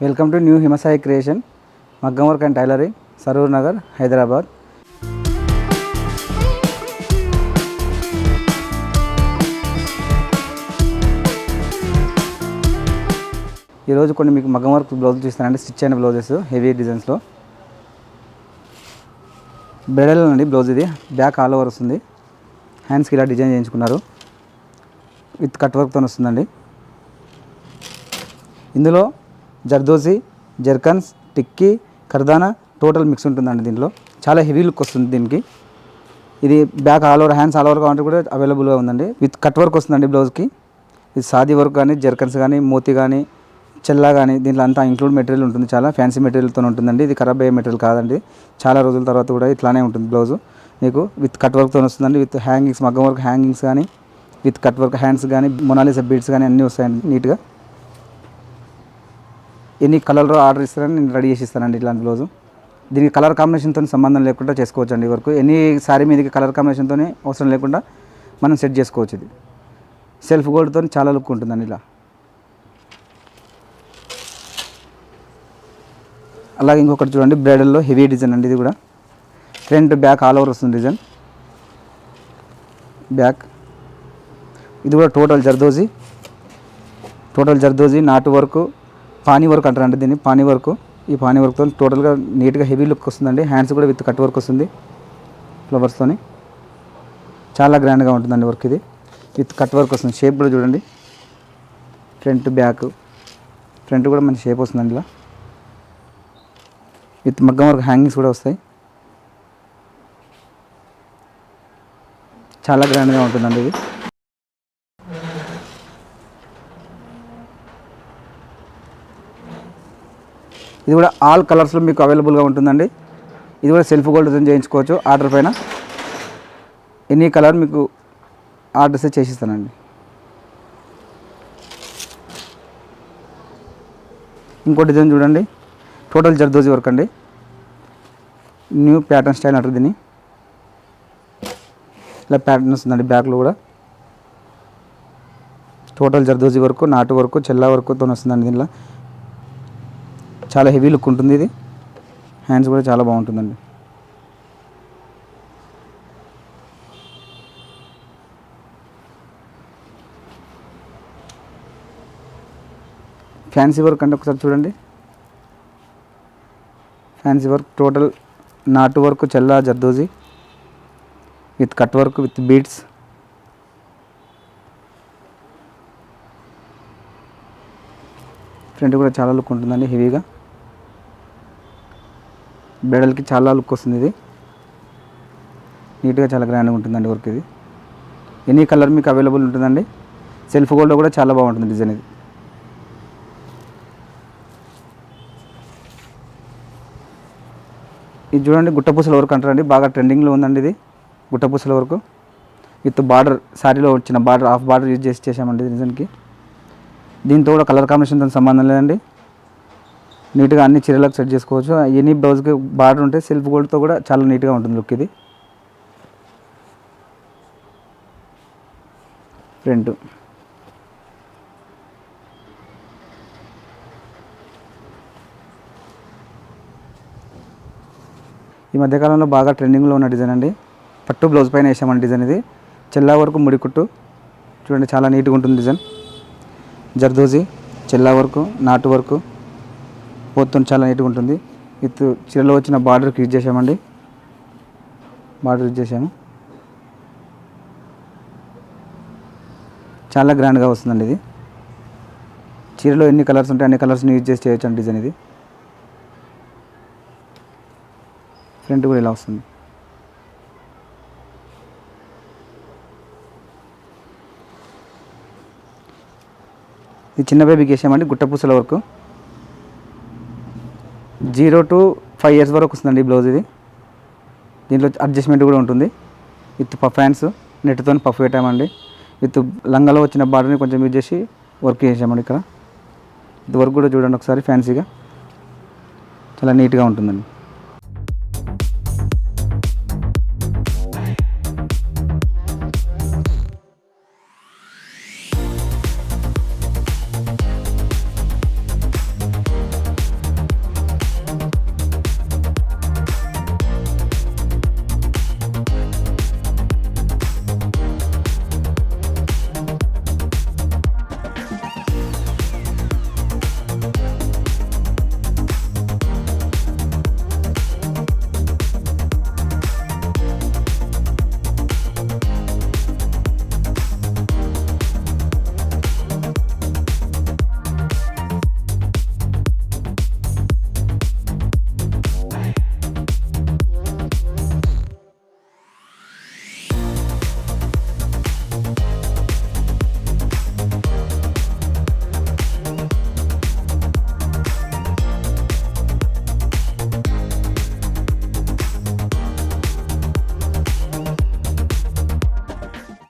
Welcome to new Himasai creation, మగ్గం work and tailoring, Saroor Nagar, Hyderabad. ఈరోజు కొన్ని మీకు మగ్గం వర్క్ బ్లౌజులు చూస్తానండి. స్టిచ్ అయిన బ్లౌజెస్ హెవీ డిజైన్స్లో. బ్రైడల్ అండి బ్లౌజ్. ఇది బ్యాక్ ఆల్ ఓవర్ వస్తుంది. హ్యాండ్స్కి ఇలా డిజైన్ చేయించుకున్నారు. విత్ కట్ వర్క్తో వస్తుందండి. ఇందులో జర్దోజీ, జర్కన్స్, టిక్కీ, కర్దానా టోటల్ మిక్స్ ఉంటుందండి. దీంట్లో చాలా హెవీ లుక్ వస్తుంది దీనికి. ఇది back all over, hands all over కావాలంటే కూడా అవైలబుల్గా ఉందండి. విత్ కట్ వర్క్ వస్తుందండి బ్లౌజ్కి. ఇది సాదీ వర్క్ కానీ, జర్కన్స్ కానీ, మోతీ కానీ, చెల్లా కానీ దీంట్లో అంతా ఇంక్లూడ్ మెటీరియల్ ఉంటుంది. చాలా ఫ్యాన్సీ మెటీరియల్తో ఉంటుందండి. ఇది ఖరాబ్ అయ్యే మెటీరియల్ కాదండి. చాలా రోజుల తర్వాత కూడా ఇట్లానే ఉంటుంది బ్లౌజ్. మీకు విత్ కట్ వర్క్తో వస్తుందండి. విత్ హ్యాంగింగ్స్, మగ్గం వర్క్ హ్యాంగింగ్స్ కానీ, విత్ కట్ వర్క్ హ్యాండ్స్ కానీ, మొనాలిసా బీడ్స్ కానీ అన్నీ వస్తాయండి నీట్గా. ఎన్ని కలర్లో ఆర్డర్ ఇస్తారని నేను రెడీ చేసి ఇస్తానండి ఇట్లాంటి బ్లౌజు. దీనికి కలర్ కాంబినేషన్తో సంబంధం లేకుండా చేసుకోవచ్చు అండి వర్క్. ఎన్ని శారీ మీదకి కలర్ కాంబినేషన్తో అవసరం లేకుండా మనం సెట్ చేసుకోవచ్చు. ఇది సెల్ఫ్ గోల్డ్తో చాలా లుక్ ఉంటుందండి. ఇలా అలాగే ఇంకొకటి చూడండి, బ్రైడల్లో హెవీ డిజైన్ అండి. ఇది కూడా ఫ్రంట్ బ్యాక్ ఆల్ ఓవర్ వస్తుంది డిజైన్. బ్యాక్ ఇది కూడా టోటల్ జర్దోజీ, నాటు వర్క్, పానీ వర్క్ అంటారండి దీన్ని. పానీ వర్క్. ఈ పానీ వర్క్తో టోటల్గా నీట్గా హెవీ లుక్ వస్తుందండి. హ్యాండ్స్ కూడా విత్ కట్ వర్క్ వస్తుంది ఫ్లవర్స్తోని. చాలా గ్రాండ్గా ఉంటుందండి వర్క్. ఇది విత్ కట్ వర్క్ వస్తుంది. షేప్ కూడా చూడండి, ఫ్రంట్ బ్యాక్. ఫ్రంట్ కూడా మంచి షేప్ వస్తుందండి. ఇలా విత్ మగ్గం వర్క్ హ్యాంగింగ్స్ కూడా వస్తాయి. చాలా గ్రాండ్గా ఉంటుందండి ఇది. ఇది కూడా ఆల్ కలర్స్లో మీకు అవైలబుల్గా ఉంటుందండి. ఇది కూడా సెల్ఫ్ గోల్డ్ డిజైన్ చేయించుకోవచ్చు ఆర్డర్ పైన. ఎనీ కలర్ మీకు ఆర్డర్స్ చేసిస్తానండి. ఇంకో డిజైన్ చూడండి, టోటల్ జర్దోజీ వర్క్ అండి. న్యూ ప్యాటర్న్ స్టైల్ అంటారు దీన్ని. ఇలా ప్యాటర్న్ వస్తుందండి బ్యాక్లో కూడా. టోటల్ జర్దోజీ వర్క్, నాటు వర్క్, చెల్లా వర్క్తో వస్తుందండి. దీనిలో చాలా హెవీ లుక్ ఉంటుంది. ఇది హ్యాండ్స్ కూడా చాలా బాగుంటుందండి. ఫ్యాన్సీ వర్క్ అంటే ఒకసారి చూడండి. ఫ్యాన్సీ వర్క్ టోటల్ నాటు work, Chella, zardozi with cut work with beads. Front కూడా చాలా లుక్ ఉంటుందండి హెవీగా. బ్రైడల్కి చాలా లుక్ వస్తుంది. ఇది నీట్గా చాలా గ్రాండ్గా ఉంటుందండి వర్క్. ఇది ఎనీ కలర్ మీకు అవైలబుల్ ఉంటుందండి. సెల్ఫ్ గోల్డ్ కూడా చాలా బాగుంటుంది డిజైన్. ఇది చూడండి, గుట్టపూసల వర్క్ అంటారండి. బాగా ట్రెండింగ్లో ఉందండి ఇది గుట్టపూసల వర్క్. విత్ బార్డర్, శారీలో వచ్చిన బార్డర్, హాఫ్ బార్డర్ యూజ్ చేసామండి డిజైన్కి. దీంతో కూడా కలర్ కాంబినేషన్తో సంబంధం లేదండి. నీట్గా అన్ని చీరలకు సెట్ చేసుకోవచ్చు. ఎనీ బ్లౌజ్కి బార్డర్ ఉంటే సెల్ఫ్ గోల్డ్తో కూడా చాలా నీట్గా ఉంటుంది లుక్. ఇది ఫ్రంట్. ఈ మధ్యకాలంలో బాగా ట్రెండింగ్లో ఉన్న డిజైన్ అండి. పట్టు బ్లౌజ్ పైన వేసామండి డిజైన్. ఇది చెల్లా వరకు ముడికుట్టు చూడండి, చాలా నీట్గా ఉంటుంది డిజైన్. జర్దోజీ, చెల్లా వర్క్, నాటు వర్క్ పోతుంది, చాలా నీట్గా ఉంటుంది. విత్ చీరలో వచ్చిన బార్డర్కి యూజ్ చేసామండి. బార్డర్ యూజ్ చేసాము. చాలా గ్రాండ్గా వస్తుందండి ఇది. చీరలో ఎన్ని కలర్స్ ఉంటాయి అన్ని కలర్స్ని యూజ్ చేసి చేయొచ్చు అండి డిజైన్. ఇది ఫ్రంట్ కూడా ఇలా వస్తుంది. ఇది చిన్న బేబీకి వేసామండి గుట్టపూసల వర్క్. 0 to 5 years వరకు వస్తుందండి బ్లౌజ్. ఇది దీంట్లో అడ్జస్ట్మెంట్ కూడా ఉంటుంది. విత్ పఫ్ హ్యాండ్స్, నెట్తో పఫ్ పెట్టామండి. విత్ లంగాలో వచ్చిన బార్డర్ని కొంచెం యూజ్ చేసి వర్క్ చేసామండి ఇక్కడ. ఇది వర్క్ కూడా చూడండి ఒకసారి, ఫ్యాన్సీగా చాలా నీట్గా ఉంటుందండి.